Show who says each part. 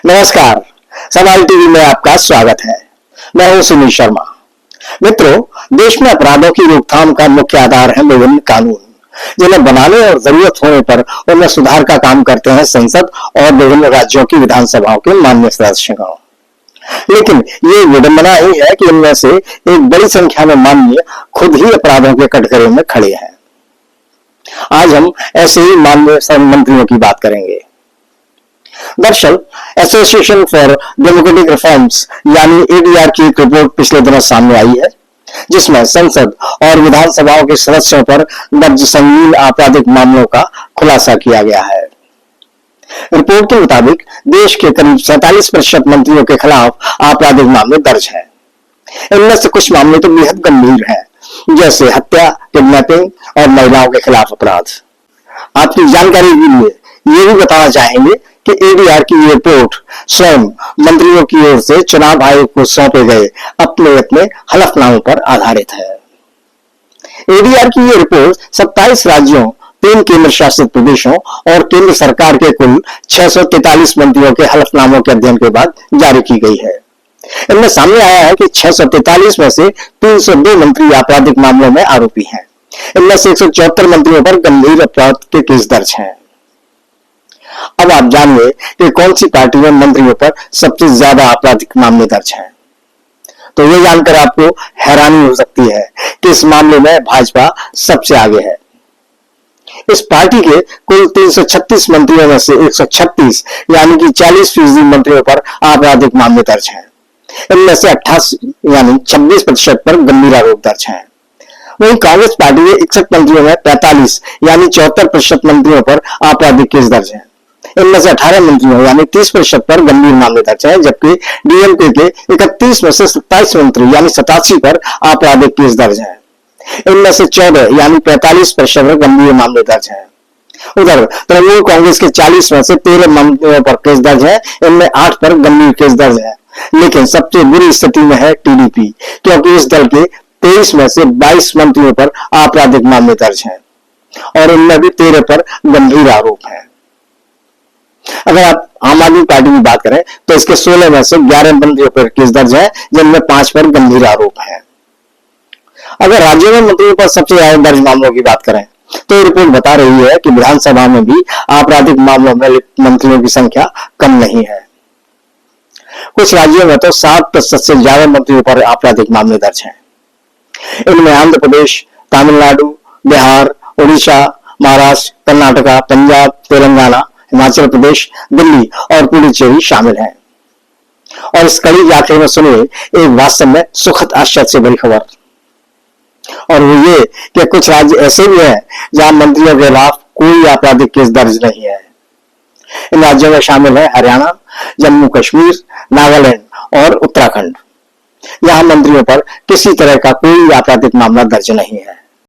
Speaker 1: नमस्कार, सवाल टीवी में आपका स्वागत है। मैं हूं सुनील शर्मा। मित्रों, देश में अपराधों की रोकथाम का मुख्य आधार है विभिन्न कानून, जिन्हें बनाने और जरूरत होने पर उनमें सुधार का काम करते हैं संसद और विभिन्न राज्यों की विधानसभाओं के माननीय सदस्यगण। लेकिन ये विडंबना ही है कि इनमें से एक बड़ी संख्या में माननीय खुद ही अपराधों के कटघरे में खड़े हैं। आज हम ऐसे ही माननीय मंत्रियों की बात करेंगे। दरअसल एसोसिएशन फॉर डेमोक्रेटिक रिफॉर्म्स यानी एडीआर की एक रिपोर्ट पिछले दिनों सामने आई है, जिसमें संसद और विधानसभाओं के सदस्यों पर दर्ज संगीन आपराधिक मामलों का खुलासा किया गया है। रिपोर्ट के मुताबिक देश के करीब 47% मंत्रियों के खिलाफ आपराधिक मामले दर्ज हैं। इनमें से कुछ मामले तो बेहद गंभीर हैं, जैसे हत्या, किडनैपिंग और महिलाओं के खिलाफ अपराध। आपकी जानकारी के लिए ये भी बताना चाहेंगे कि एडीआर की ये रिपोर्ट स्वयं मंत्रियों की ओर से चुनाव आयोग को सौंपे गए अपने हलफनामों पर आधारित है। एडीआर की ये रिपोर्ट 27 राज्यों, 3 केंद्र शासित प्रदेशों और केंद्र सरकार के कुल 643 मंत्रियों के हलफनामों के अध्ययन के बाद जारी की गई है। इनमें सामने आया है कि 643 में से 302 मंत्री आपराधिक मामलों में आरोपी हैं। इनमें से 174 मंत्रियों पर गंभीर अपराध के केस दर्ज हैं। अब आप जानिए कि कौन सी पार्टी में मंत्रियों पर सबसे ज्यादा आपराधिक मामले दर्ज हैं। तो ये जानकर आपको हैरानी हो सकती है कि इस मामले में भाजपा सबसे आगे है। इस पार्टी के कुल 336 मंत्रियों में से 136 यानी कि 40% मंत्रियों पर आपराधिक मामले दर्ज हैं। इनमें से 88 यानी 26% पर गंभीर आरोप दर्ज हैं। वहीं कांग्रेस पार्टी के 61 मंत्रियों में 45 यानी 74% मंत्रियों पर आपराधिक केस दर्ज हैं। इनमें से 18 मंत्रियों यानी 30% पर गंभीर मामले दर्ज हैं, जबकि डीएमके के 31 में से 27 मंत्री यानी 87 पर आपराधिक केस दर्ज हैं। इनमें से 14 यानी 45% पर गंभीर मामले दर्ज हैं। उधर तृणमूल कांग्रेस के 40 में से 13 मंत्रियों पर केस दर्ज है। इनमें 8 पर गंभीर केस दर्ज है। लेकिन सबसे बुरी स्थिति में है टीडीपी, क्योंकि इस दल के 23 में से 22 मंत्रियों पर आपराधिक मामले दर्ज हैं और इनमें भी 13 पर गंभीर आरोप हैं। अगर आप आम आदमी पार्टी की बात करें तो इसके 16 में से 11 मंत्रियों पर केस दर्ज है, जिनमें 5 पर गंभीर आरोप है। अगर राज्यों में मंत्रियों पर सबसे ज्यादा दर्ज मामलों की बात करें तो ये रिपोर्ट बता रही है कि विधानसभा में भी आपराधिक मामलों में लिप्त मंत्रियों की संख्या कम नहीं है। कुछ राज्यों में तो 7% से ज्यादा मंत्रियों पर आपराधिक मामले दर्ज हैं। इनमें आंध्र प्रदेश, तमिलनाडु, बिहार, उड़ीसा, महाराष्ट्र, कर्नाटका, पंजाब, तेलंगाना, हिमाचल प्रदेश, दिल्ली और पुडुचेरी शामिल हैं। और इस कड़ी के आखिर में सुनिए एक वास्तव में सुखद आश्चर्य से बड़ी खबर, और वो ये कि कुछ राज्य ऐसे भी हैं जहां मंत्रियों के खिलाफ कोई आपराधिक केस दर्ज नहीं है। इन राज्यों में शामिल है हरियाणा, जम्मू कश्मीर, नागालैंड और उत्तराखंड। यहां मंत्रियों पर किसी तरह का कोई आपराधिक मामला दर्ज नहीं है।